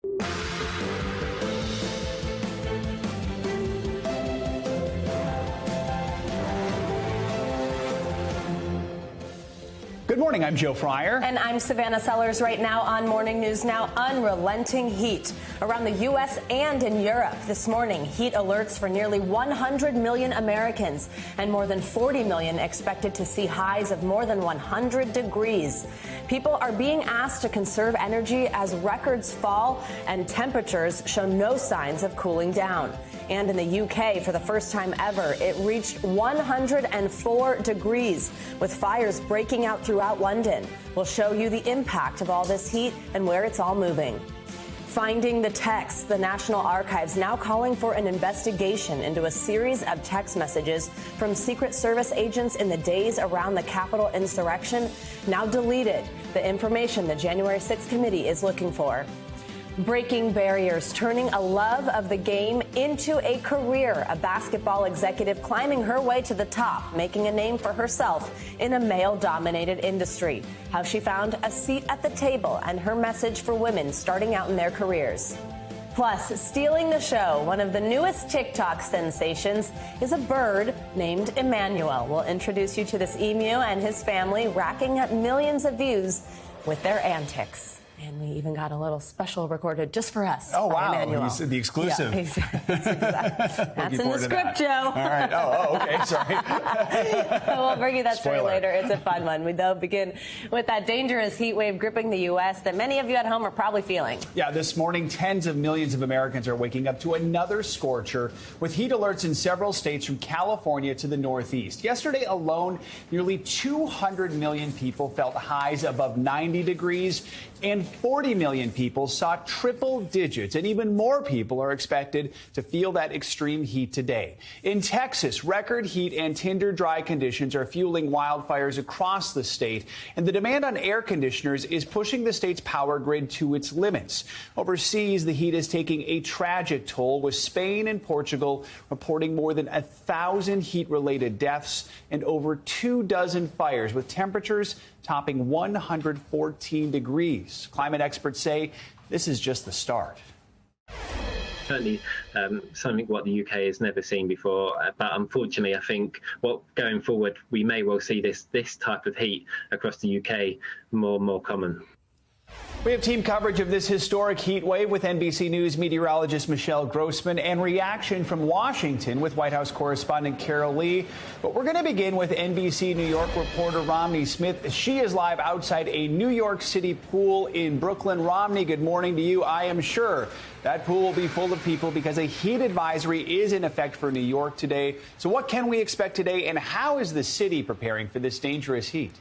Good morning, I'm Joe Fryer. And I'm Savannah Sellers. Right now on Morning News Now, unrelenting heat around the U.S. and in Europe. This morning, heat alerts for nearly 100 million Americans and more than 40 million expected to see highs of more than 100 degrees. People are being asked to conserve energy as records fall and temperatures show no signs of cooling down. And in the UK, for the first time ever, it reached 104 degrees, with fires breaking out throughout London. We'll show you the impact of all this heat and where it's all moving. Finding the texts, the National Archives now calling for an investigation into a series of text messages from Secret Service agents in the days around the Capitol insurrection, now deleted. The information the January 6th committee is looking for. Breaking barriers, turning a love of the game into a career. A basketball executive climbing her way to the top, making a name for herself in a male-dominated industry. How she found a seat at the table and her message for women starting out in their careers. Plus, stealing the show, one of the newest TikTok sensations is a bird named Emmanuel. We'll introduce you to this emu and his family, racking up millions of views with their antics. And we even got a little special recorded just for us. Oh, wow. Emmanuel. You said the exclusive. Yeah, exactly. That's in the script, Joe. All right. Oh, okay. Sorry. We'll bring you that story later. It's a fun one. We, though, begin with that dangerous heat wave gripping the U.S. that many of you at home are probably feeling. Yeah, this morning, tens of millions of Americans are waking up to another scorcher with heat alerts in several states from California to the Northeast. Yesterday alone, nearly 200 million people felt highs above 90 degrees. And 40 million people saw triple digits, and even more people are expected to feel that extreme heat today. In Texas, record heat and tinder dry conditions are fueling wildfires across the state, and the demand on air conditioners is pushing the state's power grid to its limits. Overseas, the heat is taking a tragic toll, with Spain and Portugal reporting more than 1,000 heat-related deaths and over 24 fires, with temperatures topping 114 degrees. Climate experts say this is just the start. Certainly something what the UK has never seen before, but unfortunately I think going forward we may well see this type of heat across the UK more and more common. We have team coverage of this historic heat wave with NBC News meteorologist Michelle Grossman and reaction from Washington with White House correspondent Carol Lee. But we're going to begin with NBC New York reporter Romney Smith. She is live outside a New York City pool in Brooklyn. Romney, good morning to you. I am sure that pool will be full of people because a heat advisory is in effect for New York today. So what can we expect today, and how is the city preparing for this dangerous heat?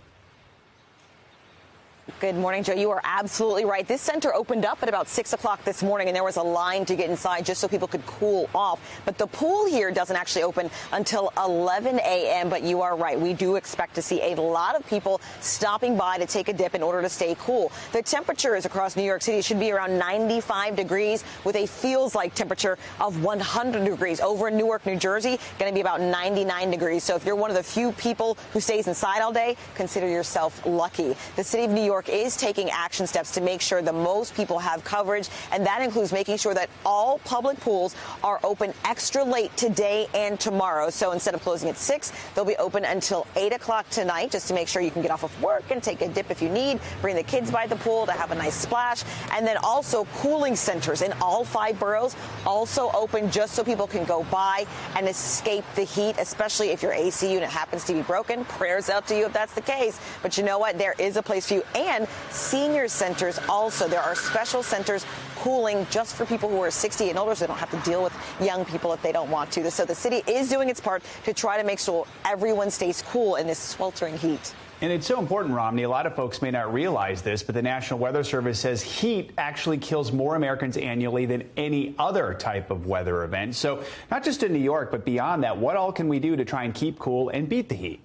Good morning, Joe. You are absolutely right. This center opened up at about 6 o'clock this morning, and there was a line to get inside just so people could cool off. But the pool here doesn't actually open until 11 a.m. But you are right. We do expect to see a lot of people stopping by to take a dip in order to stay cool. The temperatures across New York City should be around 95 degrees with a feels-like temperature of 100 degrees. Over in Newark, New Jersey, going to be about 99 degrees. So if you're one of the few people who stays inside all day, consider yourself lucky. The city of New York is taking action steps to make sure the most people have coverage, and that includes making sure that all public pools are open extra late today and tomorrow. So instead of closing at 6, they'll be open until 8 o'clock tonight, just to make sure you can get off of work and take a dip if you need, bring the kids by the pool to have a nice splash. And then also cooling centers in all 5 boroughs also open just so people can go by and escape the heat, especially if your AC unit happens to be broken. Prayers out to you if that's the case. But you know what? There is a place for you. And senior centers also. There are special centers cooling just for people who are 60 and older, so they don't have to deal with young people if they don't want to. So the city is doing its part to try to make sure everyone stays cool in this sweltering heat. And it's so important, Romney. A lot of folks may not realize this, but the National Weather Service says heat actually kills more Americans annually than any other type of weather event. So not just in New York, but beyond that, what all can we do to try and keep cool and beat the heat?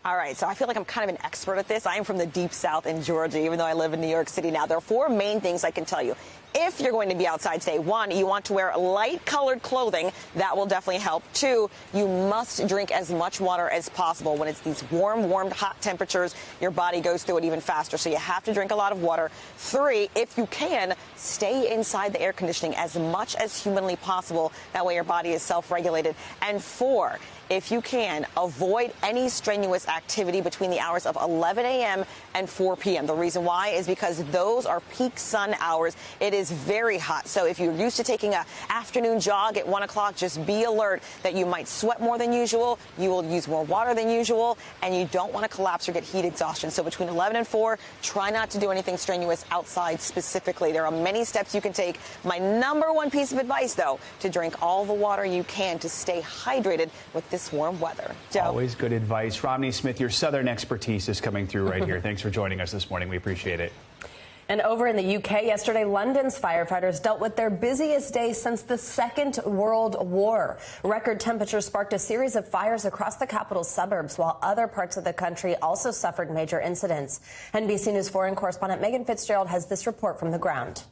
All right, so I feel like I'm kind of an expert at this. I am from the deep south in Georgia, even though I live in New York City now. There are 4 main things I can tell you. if you're going to be outside today, one, you want to wear light colored clothing. That will definitely help. Two, you must drink as much water as possible. When it's these warm, hot temperatures, your body goes through it even faster. So you have to drink a lot of water. Three, if you can, stay inside the air conditioning as much as humanly possible. That way your body is self-regulated. And four, if you can, avoid any strenuous activity between the hours of 11 a.m. and 4 p.m. The reason why is because those are peak sun hours. It is very hot. So if you're used to taking an afternoon jog at 1 o'clock, just be alert that you might sweat more than usual, you will use more water than usual, and you don't want to collapse or get heat exhaustion. So between 11 and 4, try not to do anything strenuous outside specifically. There are many steps you can take. My number one piece of advice, though, to drink all the water you can to stay hydrated with this warm weather. Joe. Always good advice. Romney Smith, your Southern expertise is coming through right here. Thanks for joining us this morning. We appreciate it. And over in the UK yesterday, London's firefighters dealt with their busiest day since the Second World War. Record temperatures sparked a series of fires across the capital's suburbs, while other parts of the country also suffered major incidents. NBC News foreign correspondent Megan Fitzgerald has this report from the ground.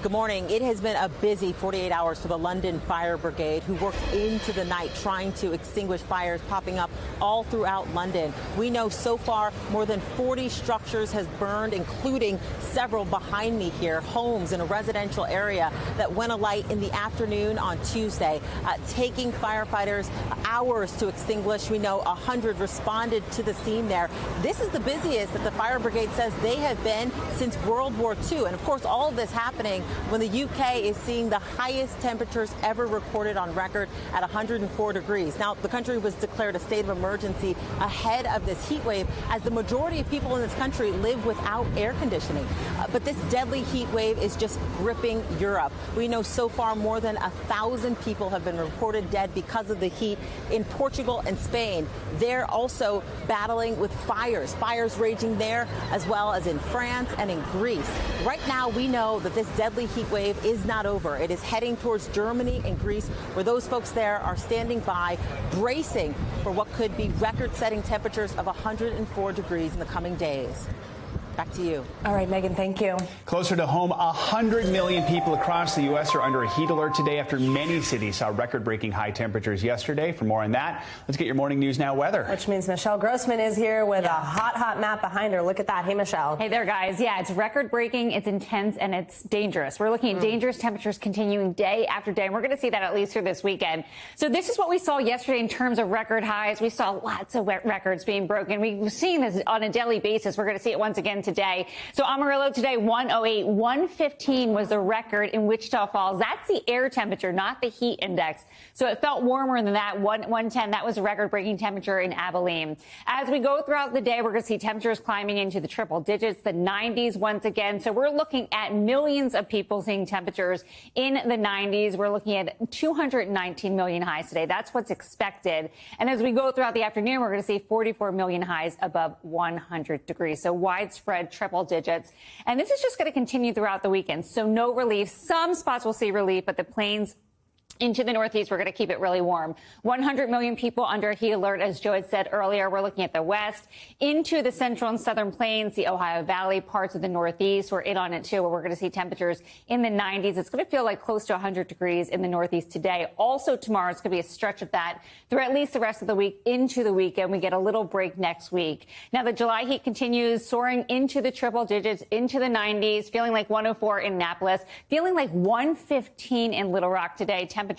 Good morning. It has been a busy 48 hours for the London Fire Brigade, who worked into the night trying to extinguish fires popping up all throughout London. We know so far more than 40 structures has burned, including several behind me here, homes in a residential area that went alight in the afternoon on Tuesday, taking firefighters hours to extinguish. We know 100 responded to the scene there. This is the busiest that the fire brigade says they have been since World War II. And of course, all of this happening when the UK is seeing the highest temperatures ever recorded on record at 104 degrees. Now, the country was declared a state of emergency ahead of this heat wave, as the majority of people in this country live without air conditioning. But this deadly heat wave is just gripping Europe. We know so far more than 1,000 people have been reported dead because of the heat in Portugal and Spain. They're also battling with fires raging there, as well as in France and in Greece. Right now, we know that this deadly heat wave is not over. It is heading towards Germany and Greece, where those folks there are standing by, bracing for what could be record-setting temperatures of 104 degrees in the coming days. Back to you. All right, Megan, thank you. Closer to home, 100 million people across the U.S. are under a heat alert today after many cities saw record-breaking high temperatures yesterday. For more on that, let's get your morning news now weather. Which means Michelle Grossman is here with a hot map behind her. Look at that. Hey, Michelle. Hey there, guys. Yeah, it's record-breaking, it's intense, and it's dangerous. We're looking at dangerous temperatures continuing day after day, and we're going to see that at least through this weekend. So this is what we saw yesterday in terms of record highs. We saw lots of records being broken. We've seen this on a daily basis. We're going to see it once again today. So Amarillo today, 108. 115 was the record in Wichita Falls. That's the air temperature, not the heat index. So it felt warmer than that. 110, that was a record-breaking temperature in Abilene. As we go throughout the day, we're going to see temperatures climbing into the triple digits, the 90s once again. So we're looking at millions of people seeing temperatures in the 90s. We're looking at 219 million highs today. That's what's expected. And as we go throughout the afternoon, we're going to see 44 million highs above 100 degrees. So widespread triple digits. And this is just going to continue throughout the weekend. So no relief. Some spots will see relief, but the plains into the Northeast, we're going to keep it really warm. 100 million people under a heat alert, as Joe had said earlier. We're looking at the west, into the central and southern plains, the Ohio Valley, parts of the Northeast. We're in on it, too, where we're going to see temperatures in the 90s. It's going to feel like close to 100 degrees in the Northeast today. Also tomorrow, it's going to be a stretch of that through at least the rest of the week into the weekend. We get a little break next week. Now, the July heat continues soaring into the triple digits, into the 90s, feeling like 104 in Annapolis, feeling like 115 in Little Rock today. Temperatures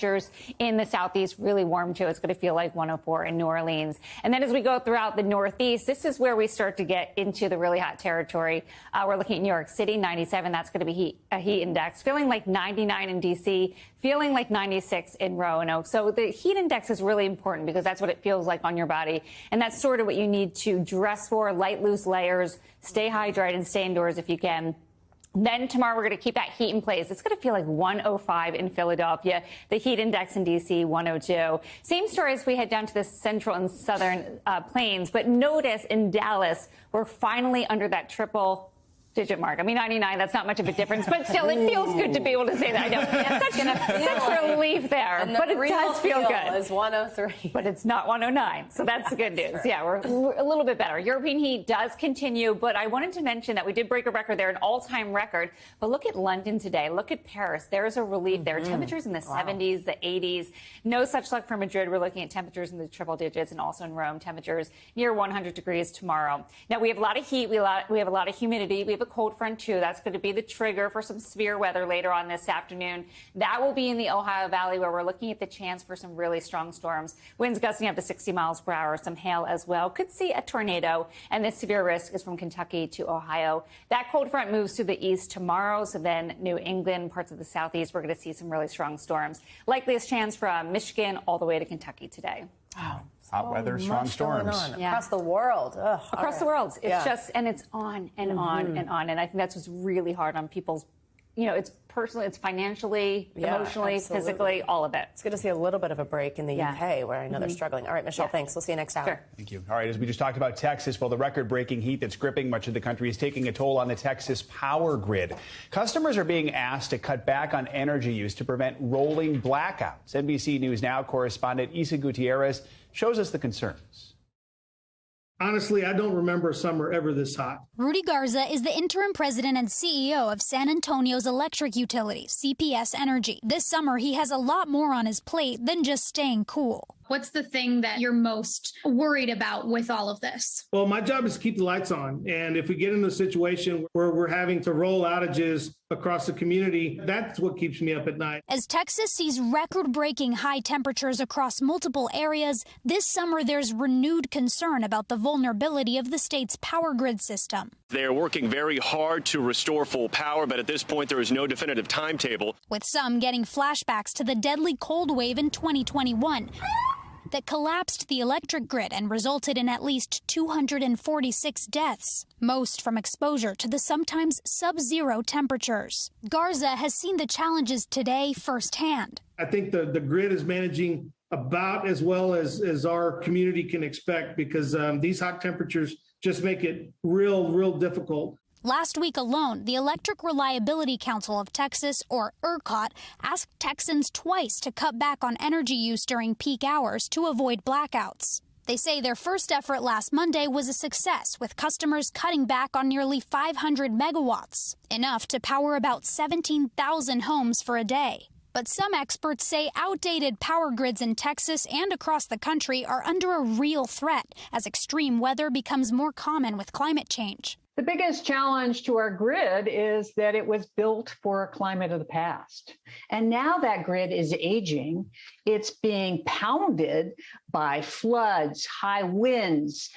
in the southeast really warm, too. It's going to feel like 104 in New Orleans. And then as we go throughout the Northeast, this is where we start to get into the really hot territory. We're looking at New York City, 97. That's going to be a heat index. Feeling like 99 in D.C., feeling like 96 in Roanoke. So the heat index is really important because that's what it feels like on your body. And that's sort of what you need to dress for, light, loose layers, stay hydrated, and stay indoors if you can. Then tomorrow, we're going to keep that heat in place. It's going to feel like 105 in Philadelphia. The heat index in D.C., 102. Same story as we head down to the central and southern plains. But notice in Dallas, we're finally under that triple digit mark. I mean, 99, that's not much of a difference, but still, it feels good to be able to say that. I know. Such relief there, but it does feel good. It's 103. But it's not 109, so that's the good news. Yeah, we're a little bit better. European heat does continue, but I wanted to mention that we did break a record there, an all-time record. But look at London today. Look at Paris. There's a relief there. Temperatures in the 70s, the 80s. No such luck for Madrid. We're looking at temperatures in the triple digits, and also in Rome, temperatures near 100 degrees tomorrow. Now, we have a lot of heat. We have a lot of humidity. We have a cold front, too. That's going to be the trigger for some severe weather later on this afternoon. That will be in the Ohio Valley, where we're looking at the chance for some really strong storms. Winds gusting up to 60 miles per hour, some hail as well. Could see a tornado, and this severe risk is from Kentucky to Ohio. That cold front moves to the east tomorrow, so then New England, parts of the southeast, we're going to see some really strong storms. Likeliest chance from Michigan all the way to Kentucky today. Wow. Hot weather, strong storms. Across the world. Ugh, across the world. It's just, and it's on and on and on. And I think that's what's really hard on people's, it's personally, it's financially, emotionally, physically, all of it. It's good to see a little bit of a break in the UK, where I know they're struggling. All right, Michelle, thanks. We'll see you next hour. Sure. Thank you. All right, as we just talked about Texas, well, the record-breaking heat that's gripping much of the country is taking a toll on the Texas power grid. Customers are being asked to cut back on energy use to prevent rolling blackouts. NBC News Now correspondent Isa Gutierrez shows us the concerns. Honestly, I don't remember a summer ever this hot. Rudy Garza is the interim president and CEO of San Antonio's electric utility, CPS Energy. This summer, he has a lot more on his plate than just staying cool. What's the thing that you're most worried about with all of this? Well, my job is to keep the lights on. And if we get in a situation where we're having to roll outages across the community, that's what keeps me up at night. As Texas sees record-breaking high temperatures across multiple areas, this summer there's renewed concern about the vulnerability of the state's power grid system. They're working very hard to restore full power, but at this point there is no definitive timetable. With some getting flashbacks to the deadly cold wave in 2021. That collapsed the electric grid and resulted in at least 246 deaths, most from exposure to the sometimes sub-zero temperatures. Garza has seen the challenges today firsthand. I think the grid is managing about as well as our community can expect, because these hot temperatures just make it real difficult. Last week alone, the Electric Reliability Council of Texas, or ERCOT, asked Texans twice to cut back on energy use during peak hours to avoid blackouts. They say their first effort last Monday was a success, with customers cutting back on nearly 500 megawatts, enough to power about 17,000 homes for a day. But some experts say outdated power grids in Texas and across the country are under a real threat as extreme weather becomes more common with climate change. The biggest challenge to our grid is that it was built for a climate of the past. And now that grid is aging. It's being pounded by floods, high winds,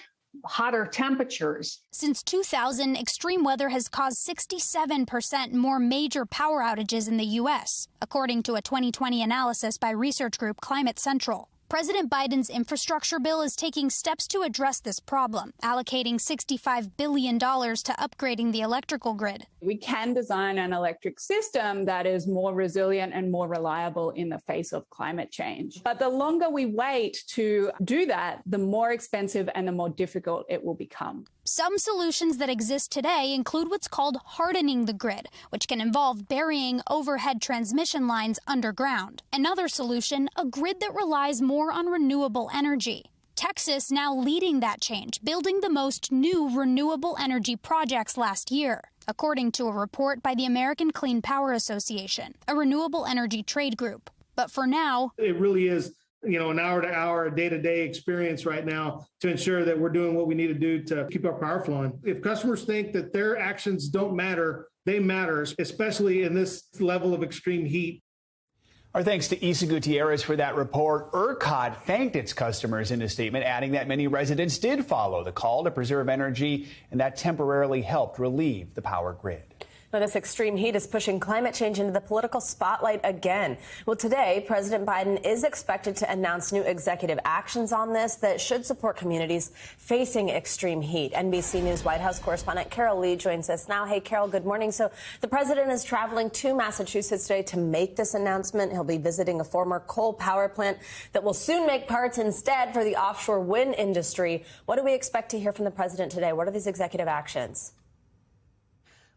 hotter temperatures. Since 2000, extreme weather has caused 67% more major power outages in the U.S., according to a 2020 analysis by research group Climate Central. President Biden's infrastructure bill is taking steps to address this problem, allocating $65 billion to upgrading the electrical grid. We can design an electric system that is more resilient and more reliable in the face of climate change. But the longer we wait to do that, the more expensive and the more difficult it will become. Some solutions that exist today include what's called hardening the grid, which can involve burying overhead transmission lines underground. Another solution, a grid that relies more on renewable energy. Texas now leading that change, building the most new renewable energy projects last year, according to a report by the American Clean Power Association, a renewable energy trade group. But for now, it really is an hour-to-hour, day-to-day experience right now to ensure that we're doing what we need to do to keep our power flowing. If customers think that their actions don't matter, they matter, especially in this level of extreme heat. Our thanks to Isa Gutierrez for that report. ERCOT thanked its customers in a statement, adding that many residents did follow the call to preserve energy, and that temporarily helped relieve the power grid. Now, this extreme heat is pushing climate change into the political spotlight again. Well, today, President Biden is expected to announce new executive actions on this that should support communities facing extreme heat. NBC News White House correspondent Carol Lee joins us now. Hey, Carol, good morning. So the president is traveling to Massachusetts today to make this announcement. He'll be visiting a former coal power plant that will soon make parts instead for the offshore wind industry. What do we expect to hear from the president today? What are these executive actions?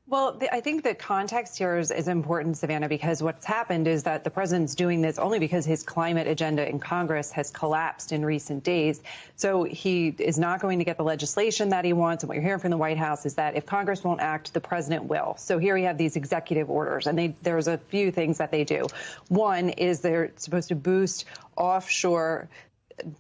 Well, I think the context here is important, Savannah, because what's happened is that the president's doing this only because his climate agenda in Congress has collapsed in recent days. So he is not going to get the legislation that he wants. And what you're hearing from the White House is that if Congress won't act, the president will. So here we have these executive orders, and there's a few things that they do. One is they're supposed to boost offshore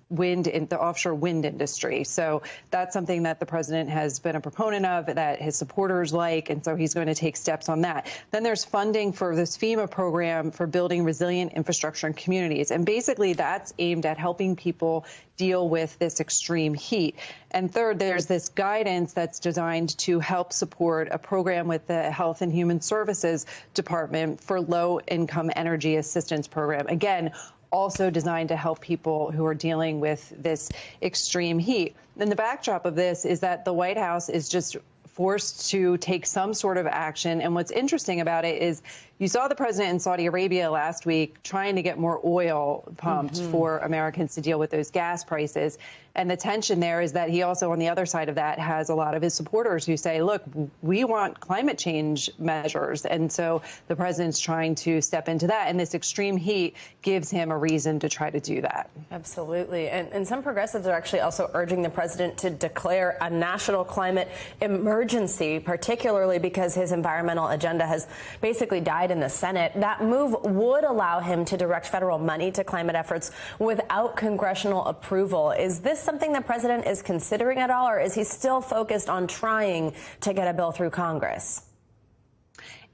wind in the offshore wind industry. So that's something that the president has been a proponent of, that his supporters like, and so he's going to take steps on that. Then there's funding for this FEMA program for building resilient infrastructure in communities. And basically that's aimed at helping people deal with this extreme heat. And third, there's this guidance that's designed to help support a program with the Health and Human Services Department for low-income energy assistance program. Again, also designed to help people who are dealing with this extreme heat. And the backdrop of this is that the White House is just forced to take some sort of action. And what's interesting about it is you saw the president in Saudi Arabia last week trying to get more oil pumped for Americans to deal with those gas prices. And the tension there is that he also, on the other side of that, has a lot of his supporters who say, look, we want climate change measures. And so the president's trying to step into that. And this extreme heat gives him a reason to try to do that. Absolutely. And some progressives are actually also urging the president to declare a national climate emergency, particularly because his environmental agenda has basically died in the Senate. That move would allow him to direct federal money to climate efforts without congressional approval. Is this something the president is considering at all, or is he still focused on trying to get a bill through Congress?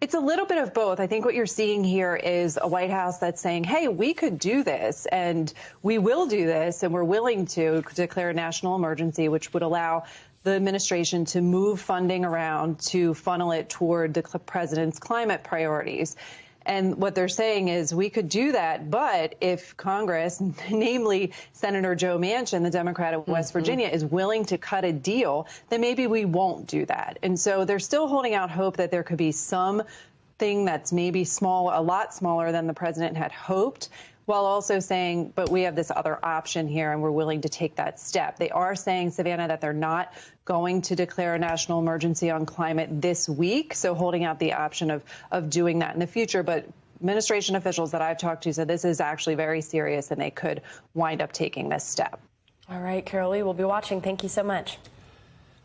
It's a little bit of both. I think what you're seeing here is a White House that's saying, hey, we could do this and we will do this, and we're willing to declare a national emergency, which would allow the administration to move funding around to funnel it toward the president's climate priorities. And what they're saying is we could do that, but if Congress, namely Senator Joe Manchin, the Democrat of West Virginia, is willing to cut a deal, then maybe we won't do that. And so they're still holding out hope that there could be something that's maybe small, a lot smaller than the president had hoped, while also saying, but we have this other option here and we're willing to take that step. They are saying, Savannah, that they're not going to declare a national emergency on climate this week, so holding out the option of doing that in the future. But administration officials that I've talked to said this is actually very serious and they could wind up taking this step. All right, Carol Lee, we'll be watching. Thank you so much.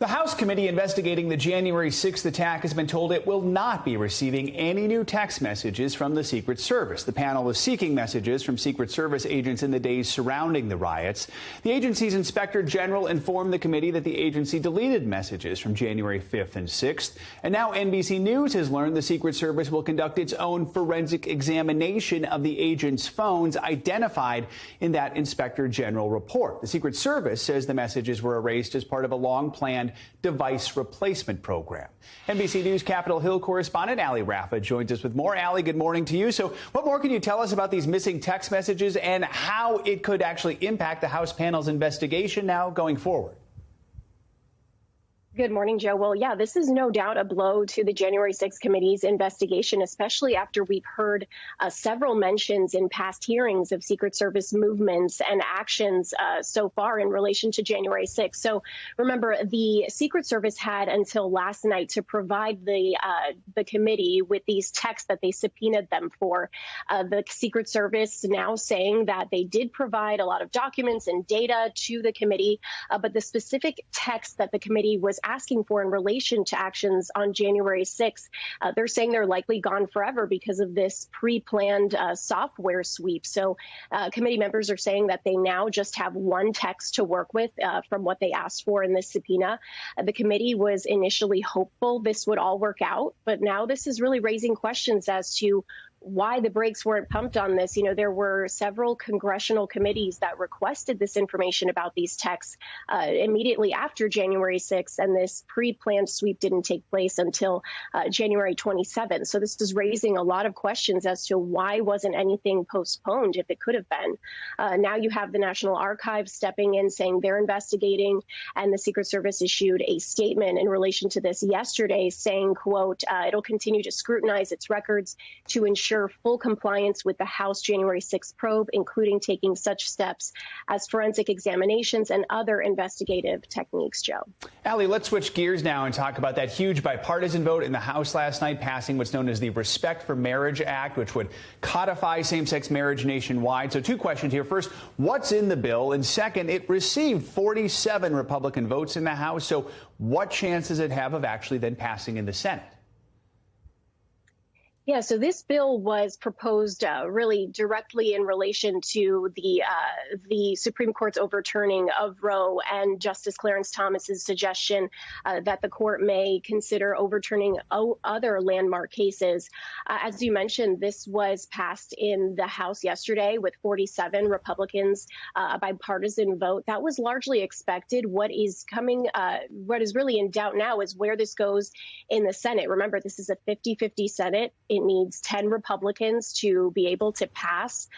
The House committee investigating the January 6th attack has been told it will not be receiving any new text messages from the Secret Service. The panel is seeking messages from Secret Service agents in the days surrounding the riots. The agency's inspector general informed the committee that the agency deleted messages from January 5th and 6th. And now NBC News has learned the Secret Service will conduct its own forensic examination of the agents' phones identified in that inspector general report. The Secret Service says the messages were erased as part of a long-planned device replacement program. NBC News Capitol Hill correspondent Ali Rafa joins us with more. Ali, good morning to you. So what more can you tell us about these missing text messages and how it could actually impact the House panel's investigation now going forward? Good morning, Joe. Well, yeah, this is no doubt a blow to the January 6th committee's investigation, especially after we've heard several mentions in past hearings of Secret Service movements and actions so far in relation to January 6th. So remember, the Secret Service had until last night to provide the committee with these texts that they subpoenaed them for. The Secret Service now saying that they did provide a lot of documents and data to the committee, but the specific text that the committee was asking for in relation to actions on January 6th, they're saying they're likely gone forever because of this pre-planned software sweep. So committee members are saying that they now just have one text to work with from what they asked for in this subpoena. The committee was initially hopeful this would all work out, but now this is really raising questions as to why the brakes weren't pumped on this. You know, there were several congressional committees that requested this information about these texts immediately after January 6th, and this pre-planned sweep didn't take place until January 27th. So this is raising a lot of questions as to why wasn't anything postponed if it could have been. Now you have the National Archives stepping in, saying they're investigating, and the Secret Service issued a statement in relation to this yesterday saying, quote, it'll continue to scrutinize its records to ensure ensure full compliance with the House January 6th probe, including taking such steps as forensic examinations and other investigative techniques, Joe. Allie, let's switch gears now and talk about that huge bipartisan vote in the House last night, passing what's known as the Respect for Marriage Act, which would codify same-sex marriage nationwide. So 2 questions here. First, what's in the bill? And second, it received 47 Republican votes in the House. So what chance does it have of actually then passing in the Senate? Yeah, so this bill was proposed really directly in relation to the Supreme Court's overturning of Roe and Justice Clarence Thomas's suggestion that the court may consider overturning other landmark cases. As you mentioned, this was passed in the House yesterday with 47 Republicans, a bipartisan vote. That was largely expected. What is really in doubt now is where this goes in the Senate. Remember, this is a 50-50 Senate. It needs 10 Republicans to be able to pass.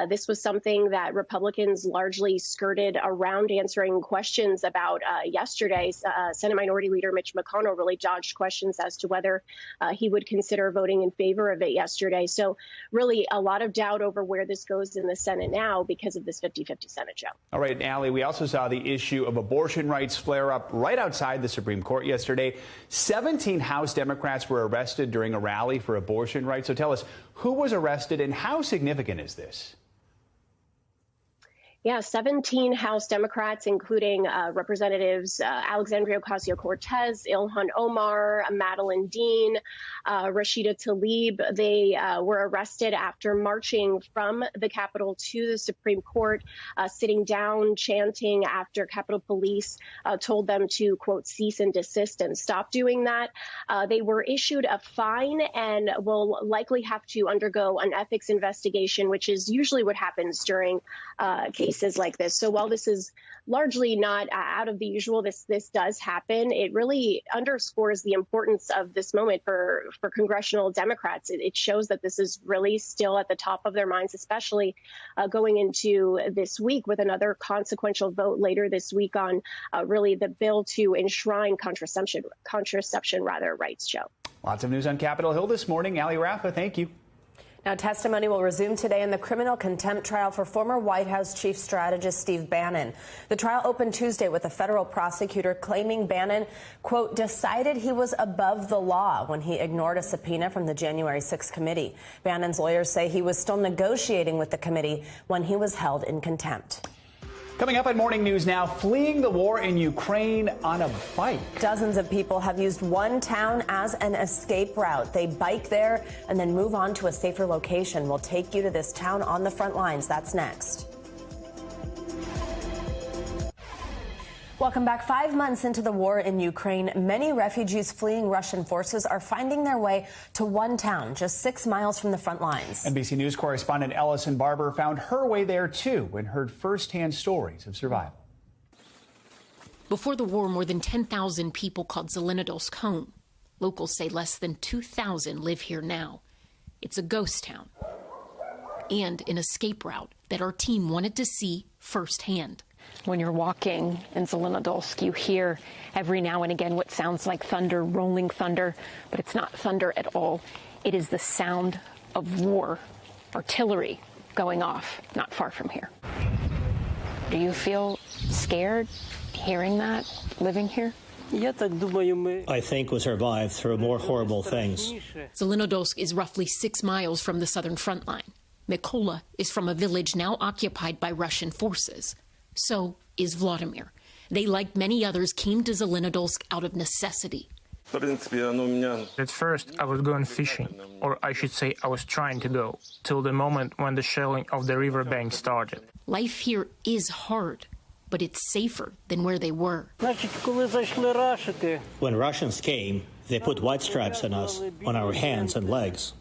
This was something that Republicans largely skirted around answering questions about yesterday. Senate Minority Leader Mitch McConnell really dodged questions as to whether he would consider voting in favor of it yesterday. So really a lot of doubt over where this goes in the Senate now because of this 50-50 Senate, Joe. All right, Allie, we also saw the issue of abortion rights flare up right outside the Supreme Court yesterday. 17 House Democrats were arrested during a rally for abortion rights. So tell us, who was arrested and how significant is this? Yeah, 17 House Democrats, including Representatives Alexandria Ocasio-Cortez, Ilhan Omar, Madeline Dean, Rashida Tlaib. They were arrested after marching from the Capitol to the Supreme Court, sitting down, chanting after Capitol Police told them to, quote, cease and desist and stop doing that. They were issued a fine and will likely have to undergo an ethics investigation, which is usually what happens during cases like this. So while this is largely not out of the usual, this does happen. It really underscores the importance of this moment for congressional Democrats. It shows that this is really still at the top of their minds, especially going into this week with another consequential vote later this week on really the bill to enshrine contraception rights, Joe. Lots of news on Capitol Hill this morning. Allie Raffa, thank you. Now, testimony will resume today in the criminal contempt trial for former White House chief strategist Steve Bannon. The trial opened Tuesday with a federal prosecutor claiming Bannon, quote, decided he was above the law when he ignored a subpoena from the January 6th committee. Bannon's lawyers say he was still negotiating with the committee when he was held in contempt. Coming up at Morning News Now, fleeing the war in Ukraine on a bike. Dozens of people have used one town as an escape route. They bike there and then move on to a safer location. We'll take you to this town on the front lines. That's next. Welcome back. 5 months into the war in Ukraine, many refugees fleeing Russian forces are finding their way to one town just 6 miles from the front lines. NBC News correspondent Ellison Barber found her way there, too, and heard firsthand stories of survival. Before the war, more than 10,000 people called Zelenodolsk home. Locals say less than 2,000 live here now. It's a ghost town and an escape route that our team wanted to see firsthand. When you're walking in Zelenodolsk, you hear every now and again what sounds like thunder, rolling thunder, but it's not thunder at all. It is the sound of war, artillery going off not far from here. Do you feel scared hearing that, living here? I think we survived through more horrible things. Zelenodolsk is roughly 6 miles from the southern front line. Mykola is from a village now occupied by Russian forces. So is Vladimir. They, like many others, came to Zelenodolsk out of necessity. At first, I was going fishing, or I should say I was trying to go, till the moment when the shelling of the riverbank started. Life here is hard, but it's safer than where they were. When Russians came, they put white stripes on us, on our hands and legs.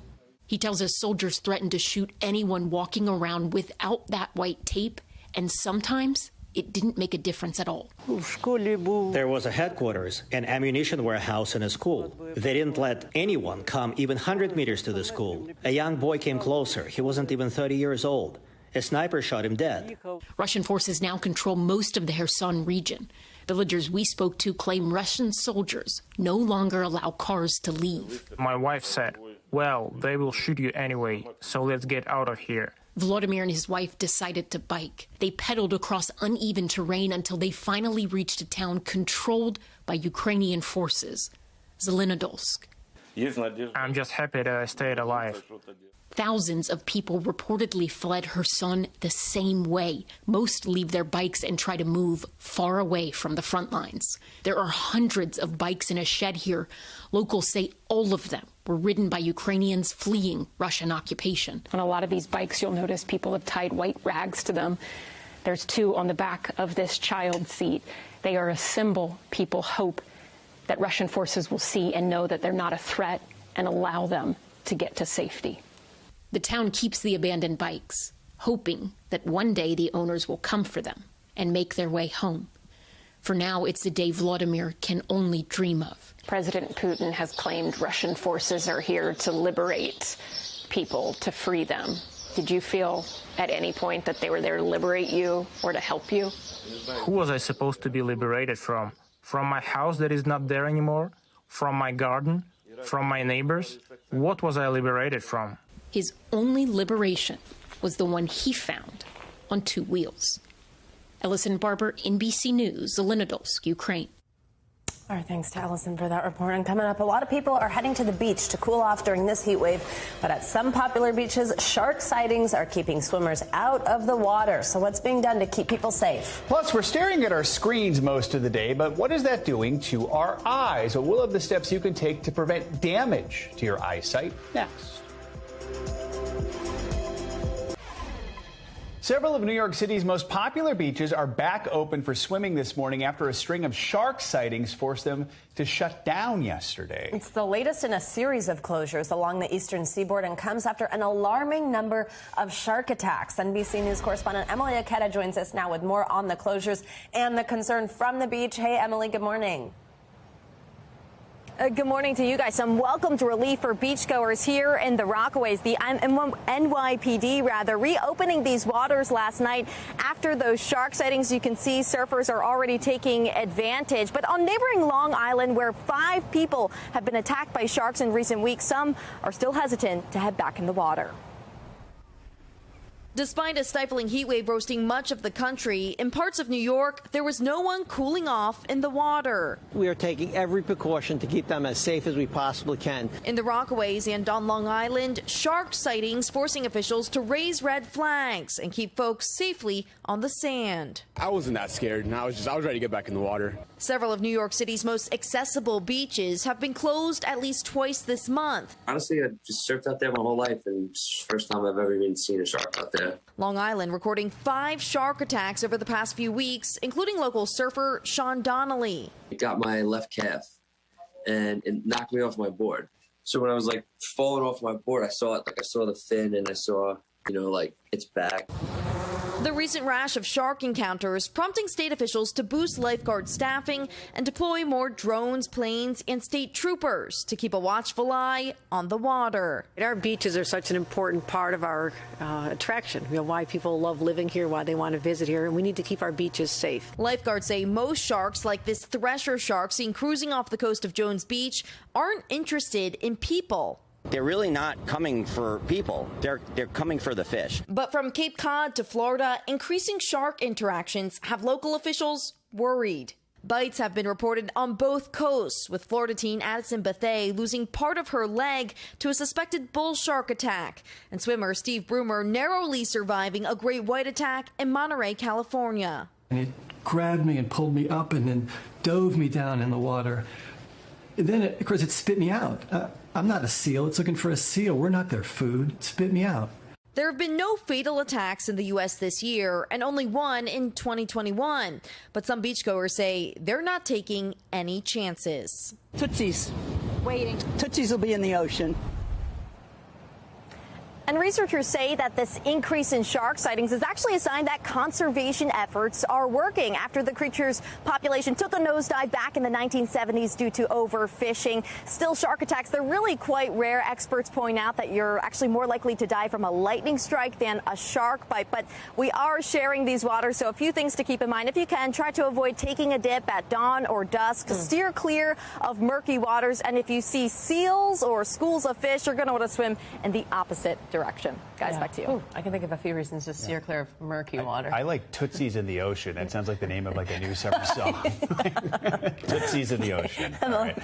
He tells us soldiers threatened to shoot anyone walking around without that white tape, and sometimes it didn't make a difference at all. There was a headquarters, an ammunition warehouse, and a school. They didn't let anyone come even 100 meters to the school. A young boy came closer. He wasn't even 30 years old. A sniper shot him dead. Russian forces now control most of the Kherson region. Villagers we spoke to claim Russian soldiers no longer allow cars to leave. My wife said, well, they will shoot you anyway, so let's get out of here. Vladimir and his wife decided to bike. They pedaled across uneven terrain until they finally reached a town controlled by Ukrainian forces, Zelenodolsk. I'm just happy that I stayed alive. Thousands of people reportedly fled Kherson the same way. Most leave their bikes and try to move far away from the front lines. There are hundreds of bikes in a shed here. Locals say all of them were ridden by Ukrainians fleeing Russian occupation. On a lot of these bikes, you'll notice people have tied white rags to them. There's two on the back of this child seat. They are a symbol people hope that Russian forces will see and know that they're not a threat and allow them to get to safety. The town keeps the abandoned bikes, hoping that one day the owners will come for them and make their way home. For now, it's a day Vladimir can only dream of. President Putin has claimed Russian forces are here to liberate people, to free them. Did you feel at any point that they were there to liberate you or to help you? Who was I supposed to be liberated from? From my house that is not there anymore? From my garden? From my neighbors? What was I liberated from? His only liberation was the one he found on two wheels. Ellison Barber, NBC News, Zelenodolsk, Ukraine. All right, thanks to Allison for that report. And coming up, a lot of people are heading to the beach to cool off during this heat wave. But at some popular beaches, shark sightings are keeping swimmers out of the water. So what's being done to keep people safe? Plus, we're staring at our screens most of the day, but what is that doing to our eyes? Well, we'll have the steps you can take to prevent damage to your eyesight next. Several of New York City's most popular beaches are back open for swimming this morning after a string of shark sightings forced them to shut down yesterday. It's the latest in a series of closures along the eastern seaboard and comes after an alarming number of shark attacks. NBC News correspondent Emily Aketa joins us now with more on the closures and the concern from the beach. Hey, Emily, good morning. Good morning to you guys. Some welcomed relief for beachgoers here in the Rockaways. The NYPD reopening these waters last night after those shark sightings. You can see surfers are already taking advantage. But on neighboring Long Island, where 5 people have been attacked by sharks in recent weeks, some are still hesitant to head back in the water. Despite a stifling heat wave roasting much of the country, in parts of New York, there was no one cooling off in the water. We are taking every precaution to keep them as safe as we possibly can. In the Rockaways and on Long Island, shark sightings forcing officials to raise red flags and keep folks safely on the sand. I wasn't that scared, and I was ready to get back in the water. Several of New York City's most accessible beaches have been closed at least twice this month. Honestly, I just surfed out there my whole life, and it's the first time I've ever even seen a shark out there. Long Island recording 5 shark attacks over the past few weeks, including local surfer Sean Donnelly. It got my left calf, and it knocked me off my board. So when I was falling off my board, I saw it, I saw the fin, and I saw, its back. The recent rash of shark encounters prompting state officials to boost lifeguard staffing and deploy more drones, planes, and state troopers to keep a watchful eye on the water. Our beaches are such an important part of our attraction. Why people love living here, why they want to visit here, and we need to keep our beaches safe. Lifeguards say most sharks, like this thresher shark seen cruising off the coast of Jones Beach, aren't interested in people. They're really not coming for people. They're coming for the fish. But from Cape Cod to Florida, increasing shark interactions have local officials worried. Bites have been reported on both coasts, with Florida teen Addison Bethay losing part of her leg to a suspected bull shark attack, and swimmer Steve Broomer narrowly surviving a great white attack in Monterey, California. And it grabbed me and pulled me up and then dove me down in the water. And then, of course, it spit me out. I'm not a seal. It's looking for a seal. We're not their food. It spit me out. There have been no fatal attacks in the U.S. this year, and only one in 2021. But some beachgoers say they're not taking any chances. Tootsies. Waiting. Tootsies will be in the ocean. And researchers say that this increase in shark sightings is actually a sign that conservation efforts are working after the creature's population took a nosedive back in the 1970s due to overfishing. Still, shark attacks, they're really quite rare. Experts point out that you're actually more likely to die from a lightning strike than a shark bite. But we are sharing these waters, so a few things to keep in mind. If you can, try to avoid taking a dip at dawn or dusk. Steer clear of murky waters. And if you see seals or schools of fish, you're going to want to swim in the opposite direction. Guys, back to you. Ooh, I can think of a few reasons to steer clear of murky water. I like Tootsies in the Ocean. That sounds like the name of like a new summer song. Tootsies in the Ocean. All right.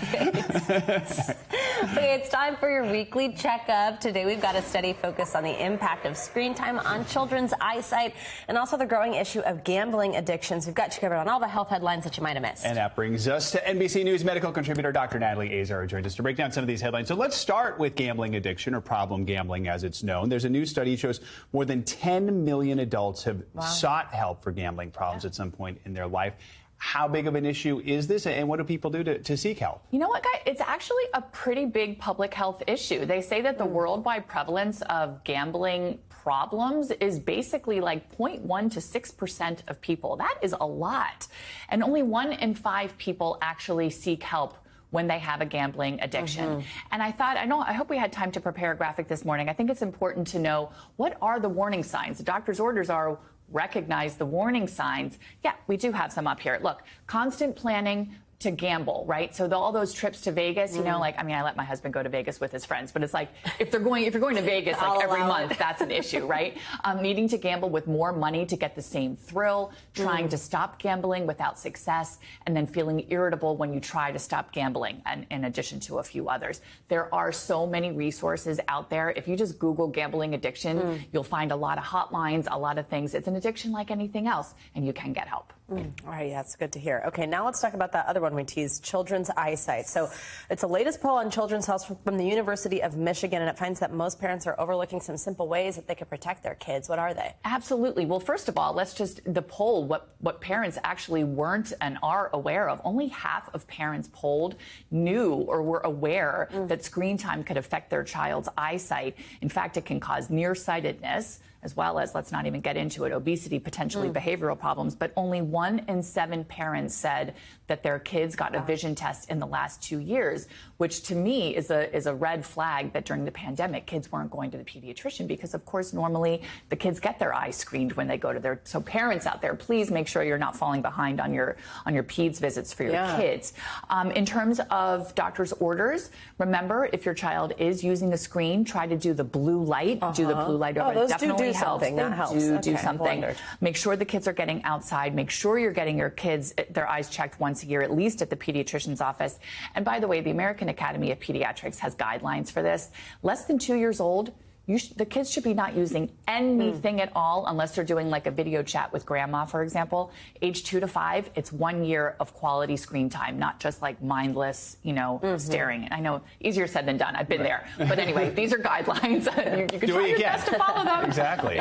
Okay, it's time for your weekly checkup. Today we've got a study focused on the impact of screen time on children's eyesight and also the growing issue of gambling addictions. We've got you covered on all the health headlines that you might have missed. And that brings us to NBC News medical contributor Dr. Natalie Azar, who joined us to break down some of these headlines. So let's start with gambling addiction, or problem gambling as it's known. There's a new study that shows more than 10 million adults have sought help for gambling problems at some point in their life. How big of an issue is this, and what do people do to seek help? You know what, guys? It's actually a pretty big public health issue. They say that the worldwide prevalence of gambling problems is basically like 0.1 to 6% of people. That is a lot. And only 1 in 5 people actually seek help when they have a gambling addiction. And I thought, I hope we had time to prepare a graphic this morning. I think it's important to know, what are the warning signs? The doctor's orders are recognize the warning signs. Yeah, we do have some up here. Look, constant planning to gamble, right? So all those trips to Vegas, you know, like, I mean, I let my husband go to Vegas with his friends, but it's like, if you're going to Vegas like every month, that's an issue, right? Needing to gamble with more money to get the same thrill, trying to stop gambling without success, and then feeling irritable when you try to stop gambling, and in addition to a few others. There are so many resources out there. If you just Google gambling addiction, you'll find a lot of hotlines, a lot of things. It's an addiction like anything else, and you can get help. All right, that's good to hear. Okay, now let's talk about that other one we teased, children's eyesight. So it's the latest poll on children's health from the University of Michigan, and it finds that most parents are overlooking some simple ways that they could protect their kids. What are they? Absolutely. Well, first of all, the poll, what parents actually weren't and are aware of. Only half of parents polled knew or were aware that screen time could affect their child's eyesight. In fact, it can cause nearsightedness, as well as, let's not even get into it, obesity, potentially behavioral problems. But only 1 in 7 parents said that their kids got a vision test in the last 2 years, which to me is a red flag that during the pandemic, kids weren't going to the pediatrician because, of course, normally the kids get their eyes screened when they go to their. So parents out there, please make sure you're not falling behind on your peds visits for your kids. In terms of doctor's orders, remember, if your child is using a screen, try to do the blue light. Do the blue light over. Those definitely do something. That helps. Do something. Make sure the kids are getting outside. Make sure you're getting your kids their eyes checked once a year, at least at the pediatrician's office. And by the way, the American Academy of Pediatrics has guidelines for this. Less than 2 years old, the kids should be not using anything at all unless they're doing like a video chat with grandma, for example. Age 2 to 5, it's 1 year of quality screen time, not just like mindless, staring. And I know easier said than done. I've been there. But anyway, these are guidelines. You can try your best to follow them. Exactly.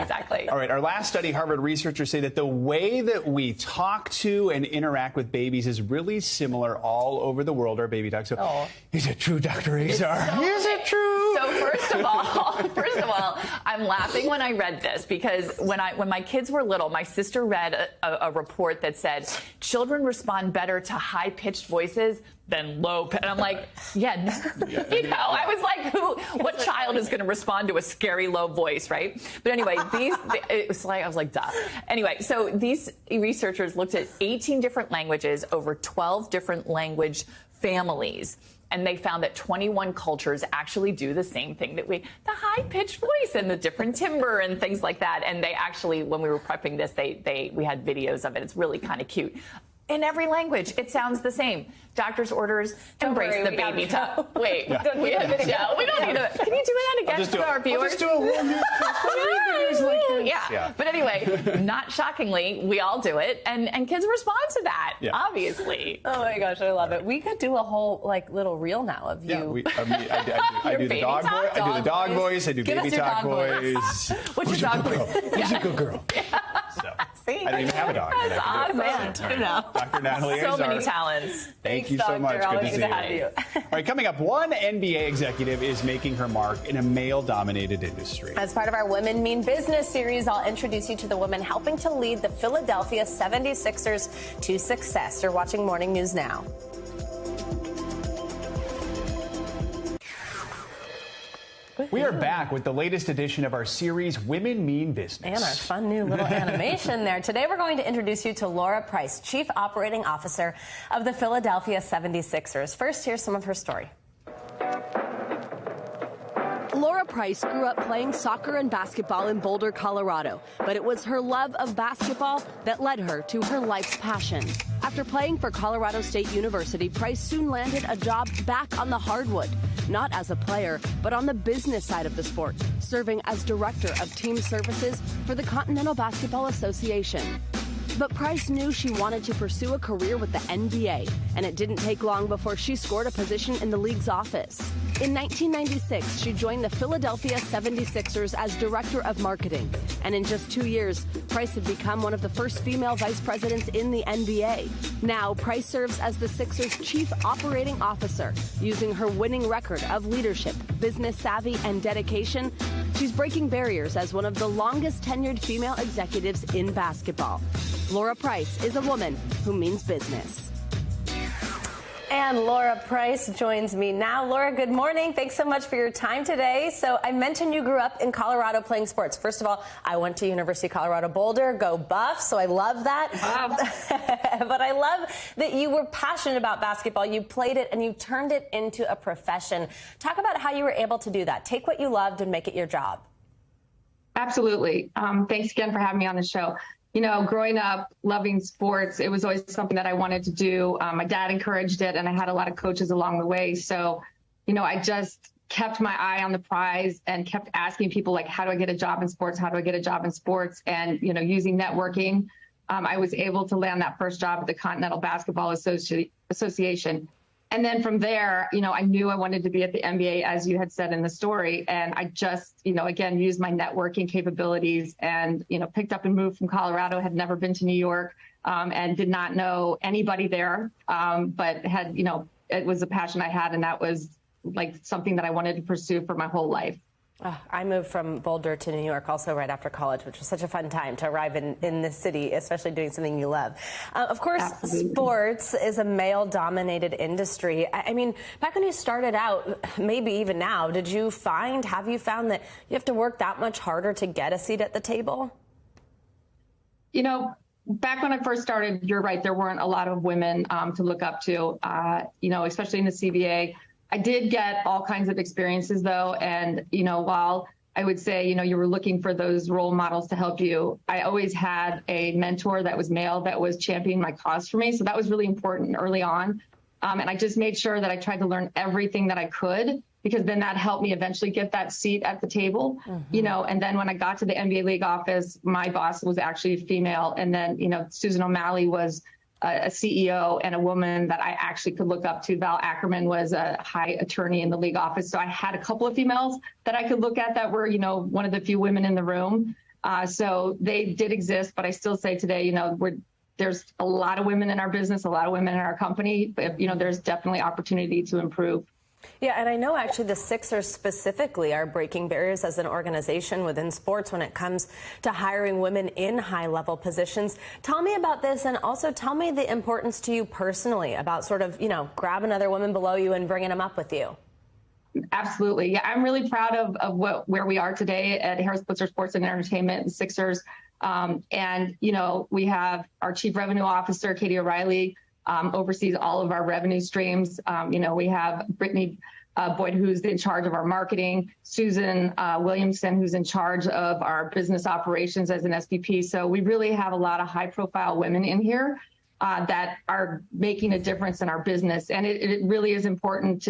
All right. Our last study, Harvard researchers say that the way that we talk to and interact with babies is really similar all over the world. Our baby talk. So is it true, Dr. Azar? Is it true? So first of all, I'm laughing when I read this because when my kids were little, my sister read a report that said children respond better to high-pitched voices than low. And I'm like, I was like, what child is going to respond to a scary low voice, right? But anyway, it was like, I was like, duh. Anyway, so these researchers looked at 18 different languages over 12 different language families. And they found that 21 cultures actually do the same thing the high-pitched voice and the different timbre and things like that. And they actually, when we were prepping this, we had videos of it. It's really kind of cute. In every language, it sounds the same. Doctor's orders, embrace the baby talk. Wait, we have video. We don't need to. Can you do that again for our viewers? Just do a warm But anyway, not shockingly, we all do it, and kids respond to that, obviously. Oh my gosh, I love it. We could do a whole little reel now of you. I do the dog voice. I do the dog voice. I do baby talk voice. What's your dog voice? Who's a good girl? So. See? I don't even have a dog. That's awesome. Dr. Natalie So Azar. many talents. Thank Thanks, you so doctor. much. Good Always to see good to have you. All right, coming up, one NBA executive is making her mark in a male-dominated industry. As part of our Women Mean Business series, I'll introduce you to the woman helping to lead the Philadelphia 76ers to success. You're watching Morning News Now. We are back with the latest edition of our series, Women Mean Business. And our fun new little animation there. Today we're going to introduce you to Lara Price, Chief Operating Officer of the Philadelphia 76ers. First, here's some of her story. Lara Price grew up playing soccer and basketball in Boulder, Colorado, but it was her love of basketball that led her to her life's passion. After playing for Colorado State University, Price soon landed a job back on the hardwood, not as a player, but on the business side of the sport, serving as Director of Team Services for the Continental Basketball Association. But Price knew she wanted to pursue a career with the NBA, and it didn't take long before she scored a position in the league's office. In 1996, she joined the Philadelphia 76ers as Director of Marketing, and in just 2 years, Price had become one of the first female vice presidents in the NBA. Now, Price serves as the Sixers' Chief Operating Officer, using her winning record of leadership, business savvy, and dedication. She's breaking barriers as one of the longest tenured female executives in basketball. Lara Price is a woman who means business. And Lara Price joins me now. Lara, good morning. Thanks so much for your time today. So I mentioned you grew up in Colorado playing sports. First of all, I went to University of Colorado Boulder, go Buffs, so I love that. Wow. But I love that you were passionate about basketball. You played it and you turned it into a profession. Talk about how you were able to do that. Take what you loved and make it your job. Absolutely. Thanks again for having me on the show. You know, growing up, loving sports, it was always something that I wanted to do. My dad encouraged it, and I had a lot of coaches along the way. So, you know, I just kept my eye on the prize and kept asking people, like, how do I get a job in sports? How do I get a job in sports? And, you know, using networking, I was able to land that first job at the Continental Basketball Association. And then from there, you know, I knew I wanted to be at the NBA, as you had said in the story. And I just, you know, again, used my networking capabilities and, you know, picked up and moved from Colorado, had never been to New York, and did not know anybody there, but had, you know, it was a passion I had. And that was like something that I wanted to pursue for my whole life. I moved from Boulder to New York also right after college, which was such a fun time to arrive in this city, especially doing something you love. Of course, Absolutely. Sports is a male-dominated industry. I mean, back when you started out, maybe even now, have you found that you have to work that much harder to get a seat at the table? You know, back when I first started, you're right, there weren't a lot of women to look up to, you know, especially in the CBA. I did get all kinds of experiences, though. And, you know, while I would say, you know, you were looking for those role models to help you, I always had a mentor that was male that was championing my cause for me. So that was really important early on. And I just made sure that I tried to learn everything that I could, because then that helped me eventually get that seat at the table, you know. And then when I got to the NBA League office, my boss was actually female. And then, you know, Susan O'Malley was a CEO and a woman that I actually could look up to. Val Ackerman was a high attorney in the league office. So I had a couple of females that I could look at that were, you know, one of the few women in the room. So they did exist, but I still say today, you know, there's a lot of women in our business, a lot of women in our company, but, you know, there's definitely opportunity to improve. Yeah, and I know actually the Sixers specifically are breaking barriers as an organization within sports when it comes to hiring women in high-level positions. Tell me about this, and also tell me the importance to you personally about sort of, you know, grabbing other women below you and bringing them up with you. Absolutely. Yeah, I'm really proud of where we are today at Harris Blitzer Sports and Entertainment and Sixers. And, you know, we have our Chief Revenue Officer, Katie O'Reilly, oversees all of our revenue streams. You know, we have Brittany Boyd, who's in charge of our marketing, Susan Williamson, who's in charge of our business operations as an SVP. So we really have a lot of high-profile women in here that are making a difference in our business. And it really is important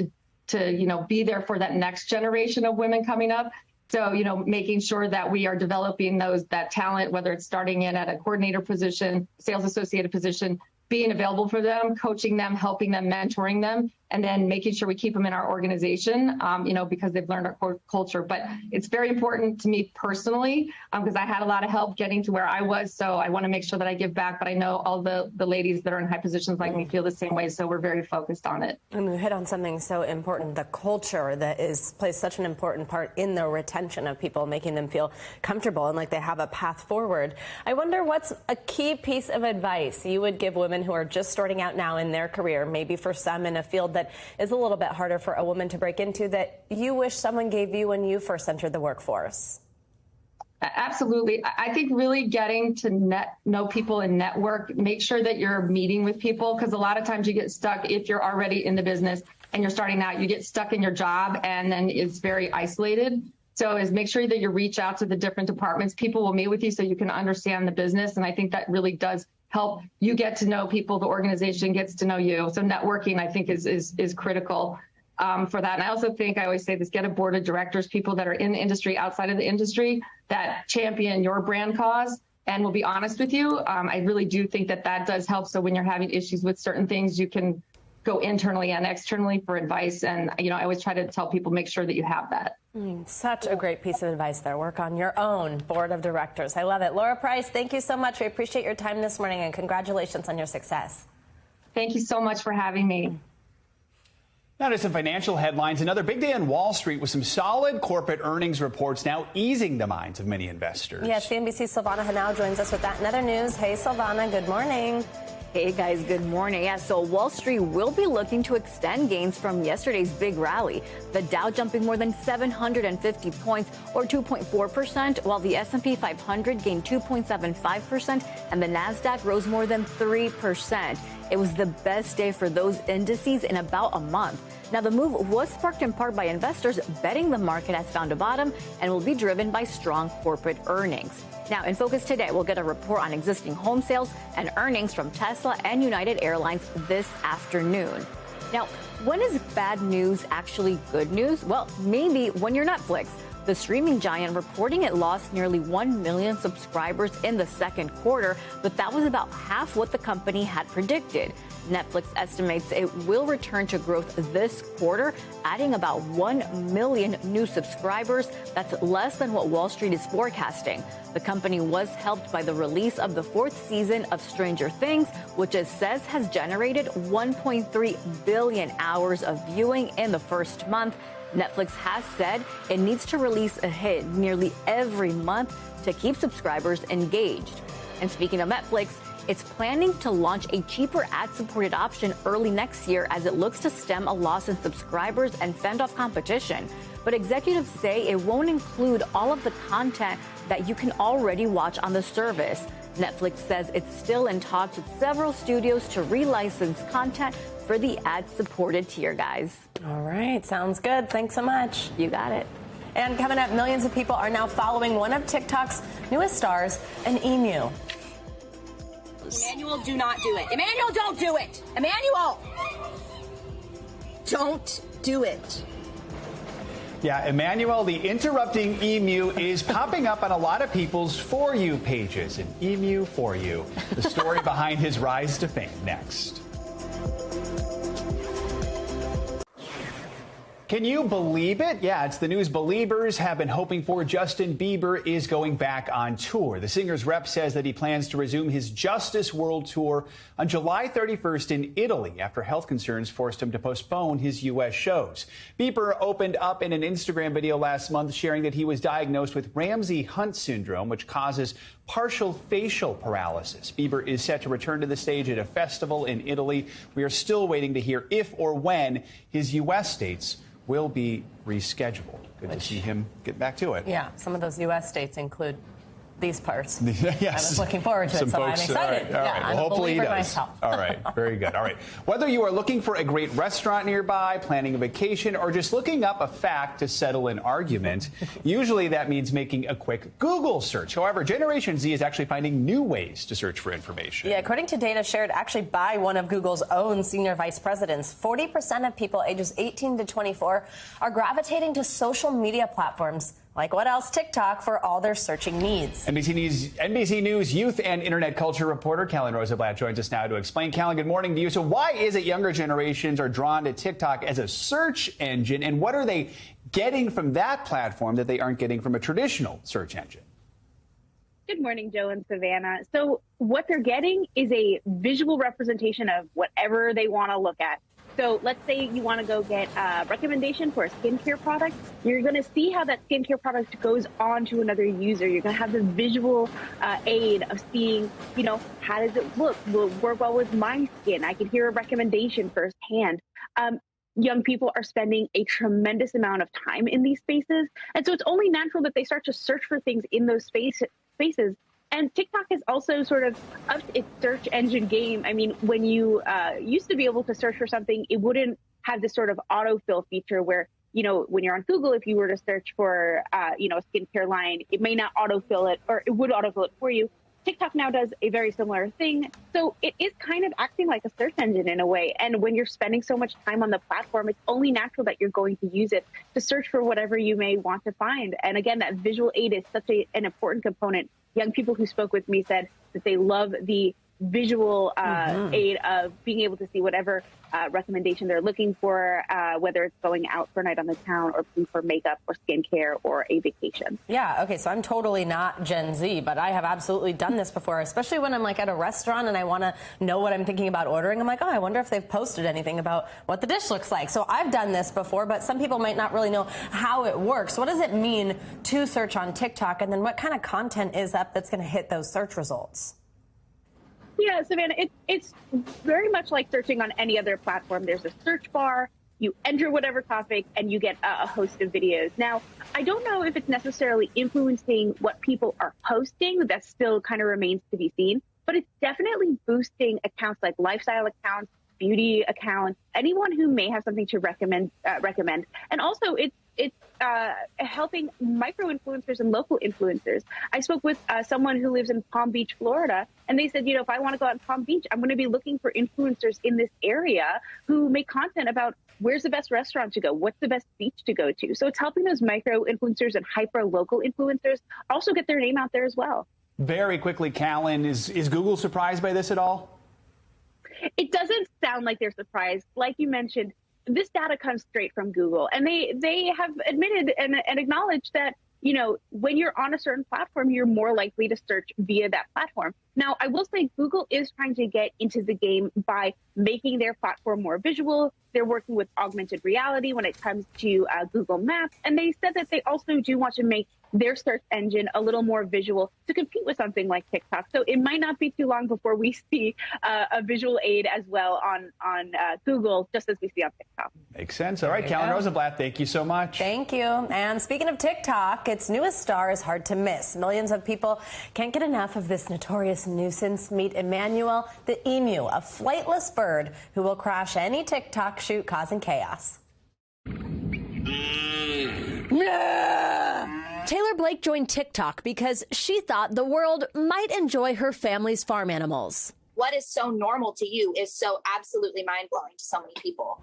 to, you know, be there for that next generation of women coming up. So, you know, making sure that we are developing that talent, whether it's starting in at a coordinator position, sales associated position, being available for them, coaching them, helping them, mentoring them, and then making sure we keep them in our organization, because they've learned our culture. But it's very important to me personally, because I had a lot of help getting to where I was. So I want to make sure that I give back. But I know all the ladies that are in high positions like me feel the same way. So we're very focused on it. And you hit on something so important, the culture that plays such an important part in the retention of people, making them feel comfortable and like they have a path forward. I wonder what's a key piece of advice you would give women who are just starting out now in their career, maybe for some in a field that is a little bit harder for a woman to break into, that you wish someone gave you when you first entered the workforce? Absolutely. I think really getting to know people and network, make sure that you're meeting with people, because a lot of times you get stuck if you're already in the business and you're starting out, you get stuck in your job and then it's very isolated. So is make sure that you reach out to the different departments. People will meet with you so you can understand the business. And I think that really does help you get to know people, the organization gets to know you. So networking, I think, is critical for that. And I also think, I always say this, get a board of directors, people that are in the industry, outside of the industry, that champion your brand cause and will be honest with you. I really do think that does help. So when you're having issues with certain things, you can go internally and externally for advice. And, I always try to tell people, make sure that you have that. Such a great piece of advice there. Work on your own board of directors. I love it. Lara Price, thank you so much. We appreciate your time this morning and congratulations on your success. Thank you so much for having me. Now to some financial headlines. Another big day on Wall Street with some solid corporate earnings reports now easing the minds of many investors. Yes, CNBC's Silvana Hanau joins us with that and other news. Hey, Silvana, good morning. Hey guys, good morning. Yeah, so Wall Street will be looking to extend gains from yesterday's big rally. The Dow jumping more than 750 points or 2.4%, while the S&P 500 gained 2.75% and the Nasdaq rose more than 3%. It was the best day for those indices in about a month. Now, the move was sparked in part by investors betting the market has found a bottom and will be driven by strong corporate earnings. Now, in focus today, we'll get a report on existing home sales and earnings from Tesla and United Airlines this afternoon. Now, when is bad news actually good news? Well, maybe when you're Netflix. The streaming giant reporting it lost nearly 1 million subscribers in the second quarter, but that was about half what the company had predicted. Netflix estimates it will return to growth this quarter, adding about 1 million new subscribers. That's less than what Wall Street is forecasting. The company was helped by the release of the fourth season of Stranger Things, which it says has generated 1.3 billion hours of viewing in the first month. Netflix has said it needs to release a hit nearly every month to keep subscribers engaged. And speaking of Netflix, it's planning to launch a cheaper ad-supported option early next year as it looks to stem a loss in subscribers and fend off competition. But executives say it won't include all of the content that you can already watch on the service. Netflix says it's still in talks with several studios to relicense content for the ad-supported tier, guys. All right, sounds good. Thanks so much. You got it. And coming up, millions of people are now following one of TikTok's newest stars, an emu. Emmanuel, do not do it. Emmanuel, don't do it. Emmanuel, don't do it. Yeah, Emmanuel, the interrupting emu, is popping up on a lot of people's For You pages. An emu for you. The story behind his rise to fame next. Can you believe it? Yeah, it's the news Beliebers have been hoping for. Justin Bieber is going back on tour. The singer's rep says that he plans to resume his Justice World Tour on July 31st in Italy after health concerns forced him to postpone his U.S. shows. Bieber opened up in an Instagram video last month sharing that he was diagnosed with Ramsay-Hunt syndrome, which causes partial facial paralysis. Bieber is set to return to the stage at a festival in Italy. We are still waiting to hear if or when his U.S. dates will be rescheduled. Good to see him get back to it. Yeah, some of those U.S. states include these parts. Yes. I was looking forward to it, so I'm excited. All right. I'm well, a hopefully he believer does. myself. All right, very good. All right. Whether you are looking for a great restaurant nearby, planning a vacation, or just looking up a fact to settle an argument, usually that means making a quick Google search. However, Generation Z is actually finding new ways to search for information. Yeah, according to data shared actually by one of Google's own senior vice presidents, 40% of people ages 18 to 24 are gravitating to social media platforms Like what else? TikTok for all their searching needs. NBC News youth and internet culture reporter Callan Rosenblatt joins us now to explain. Callan, good morning to you. So why is it younger generations are drawn to TikTok as a search engine, and what are they getting from that platform that they aren't getting from a traditional search engine? Good morning, Joe and Savannah. So what they're getting is a visual representation of whatever they want to look at. So let's say you want to go get a recommendation for a skincare product. You're going to see how that skincare product goes on to another user. You're going to have the visual aid of seeing, how does it look? Will it work well with my skin? I can hear a recommendation firsthand. Young people are spending a tremendous amount of time in these spaces. And so it's only natural that they start to search for things in those spaces. And TikTok has also sort of upped its search engine game. I mean, when you used to be able to search for something, it wouldn't have this sort of autofill feature where, when you're on Google, if you were to search for, a skincare line, it may not autofill it, or it would autofill it for you. TikTok now does a very similar thing. So it is kind of acting like a search engine in a way. And when you're spending so much time on the platform, it's only natural that you're going to use it to search for whatever you may want to find. And again, that visual aid is such an important component. Young people who spoke with me said that they love the visual aid of being able to see whatever recommendation they're looking for, whether it's going out for a night on the town or looking for makeup or skincare or a vacation. Yeah, okay, so I'm totally not Gen Z, but I have absolutely done this before, especially when I'm like at a restaurant and I want to know what I'm thinking about ordering. I'm like, I wonder if they've posted anything about what the dish looks like. So I've done this before, but some people might not really know how it works. What does it mean to search on TikTok, and then what kind of content is up that's going to hit those search results? Yeah, Savannah, it's very much like searching on any other platform. There's a search bar, you enter whatever topic, and you get a host of videos. Now, I don't know if it's necessarily influencing what people are posting. That still kind of remains to be seen. But it's definitely boosting accounts like lifestyle accounts, beauty accounts, anyone who may have something to recommend. And also, it's helping micro-influencers and local influencers. I spoke with someone who lives in Palm Beach, Florida, and they said, if I want to go out in Palm Beach, I'm going to be looking for influencers in this area who make content about where's the best restaurant to go, what's the best beach to go to. So it's helping those micro-influencers and hyper-local influencers also get their name out there as well. Very quickly, Callan, is Google surprised by this at all? It doesn't sound like they're surprised. Like you mentioned, this data comes straight from Google, and they have admitted and acknowledged that, when you're on a certain platform, you're more likely to search via that platform. Now, I will say Google is trying to get into the game by making their platform more visual. They're working with augmented reality when it comes to Google Maps, and they said that they also do want to make their search engine a little more visual to compete with something like TikTok. So it might not be too long before we see a visual aid as well on Google, just as we see on TikTok. Makes sense. All right, Callan Rosenblatt, thank you so much. Thank you. And speaking of TikTok, its newest star is hard to miss. Millions of people can't get enough of this notorious nuisance. Meet Emmanuel the emu, a flightless bird who will crash any TikTok shoot, causing chaos. Taylor Blake joined TikTok because she thought the world might enjoy her family's farm animals. What is so normal to you is so absolutely mind-blowing to so many people.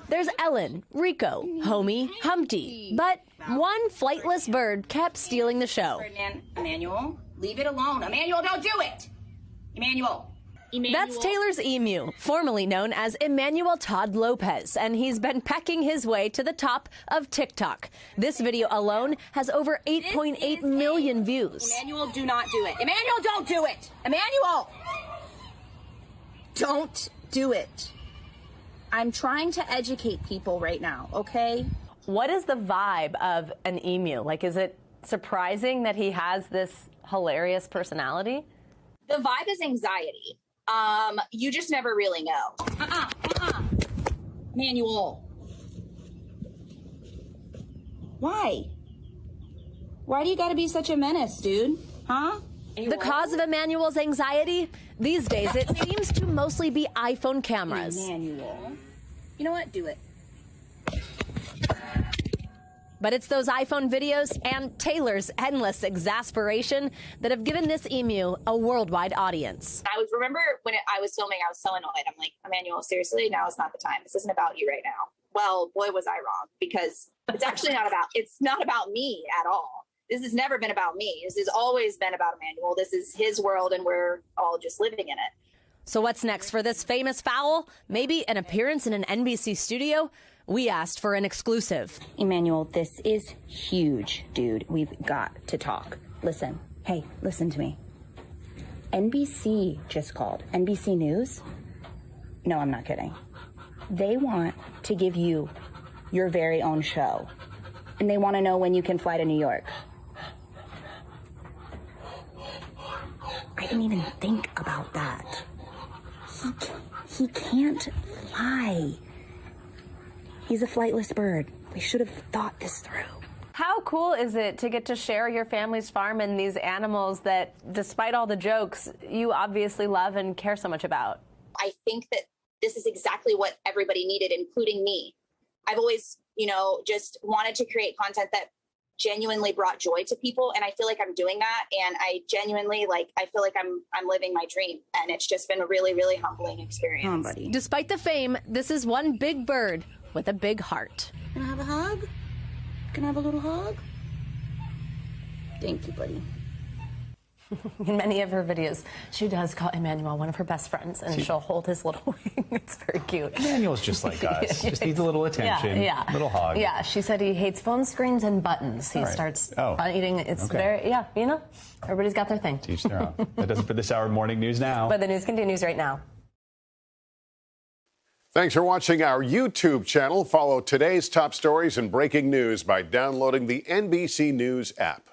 There's Ellen, Rico, Homie, Humpty, but one flightless bird kept stealing the show. Ferdinand, Emmanuel, leave it alone. Emmanuel, don't do it! Emmanuel. That's Taylor's emu, formerly known as Emmanuel Todd Lopez, and he's been pecking his way to the top of TikTok. This video alone has over 8.8 million views. Emmanuel, do not do it. Emmanuel, don't do it! Emmanuel! Don't do it. I'm trying to educate people right now, okay? What is the vibe of an emu? Like, is it surprising that he has this hilarious personality? The vibe is anxiety. You just never really know. Emmanuel. Why? Why do you gotta be such a menace, dude? Huh? The cause of Emmanuel's anxiety? These days, it seems to mostly be iPhone cameras. Emmanuel. You know what? Do it. But it's those iPhone videos and Taylor's endless exasperation that have given this emu a worldwide audience. I remember when I was filming, I was so annoyed. I'm like, Emmanuel, seriously, now is not the time. This isn't about you right now. Well, boy, was I wrong, because it's not about me at all. this has never been about me. This has always been about Emmanuel. This is his world, and we're all just living in it. So what's next for this famous fowl? Maybe an appearance in an NBC studio? We asked for an exclusive. Emmanuel, this is huge, dude. We've got to talk. Listen. Hey, listen to me. NBC just called. NBC News? No, I'm not kidding. They want to give you your very own show. And they want to know when you can fly to New York. I didn't even think about that. He can't fly. He's a flightless bird. We should have thought this through. How cool is it to get to share your family's farm and these animals that, despite all the jokes, you obviously love and care so much about? I think that this is exactly what everybody needed, including me. I've always, just wanted to create content that genuinely brought joy to people, and I feel like I'm doing that, and I genuinely I feel like I'm living my dream, and it's just been a really, really humbling experience. Come on, buddy. Despite the fame, this is one big bird with a big heart. Can I have a hug? Can I have a little hug? Thank you, buddy. In many of her videos, she does call Emmanuel one of her best friends, and she'll hold his little wing. It's very cute. Emmanuel's just like us. Just needs a little attention, little hug. Yeah, she said he hates phone screens and buttons. He starts eating. It's very, everybody's got their thing. To each their own. That does it for this hour of Morning News Now. But the news continues right now. Thanks for watching our YouTube channel. Follow today's top stories and breaking news by downloading the NBC News app.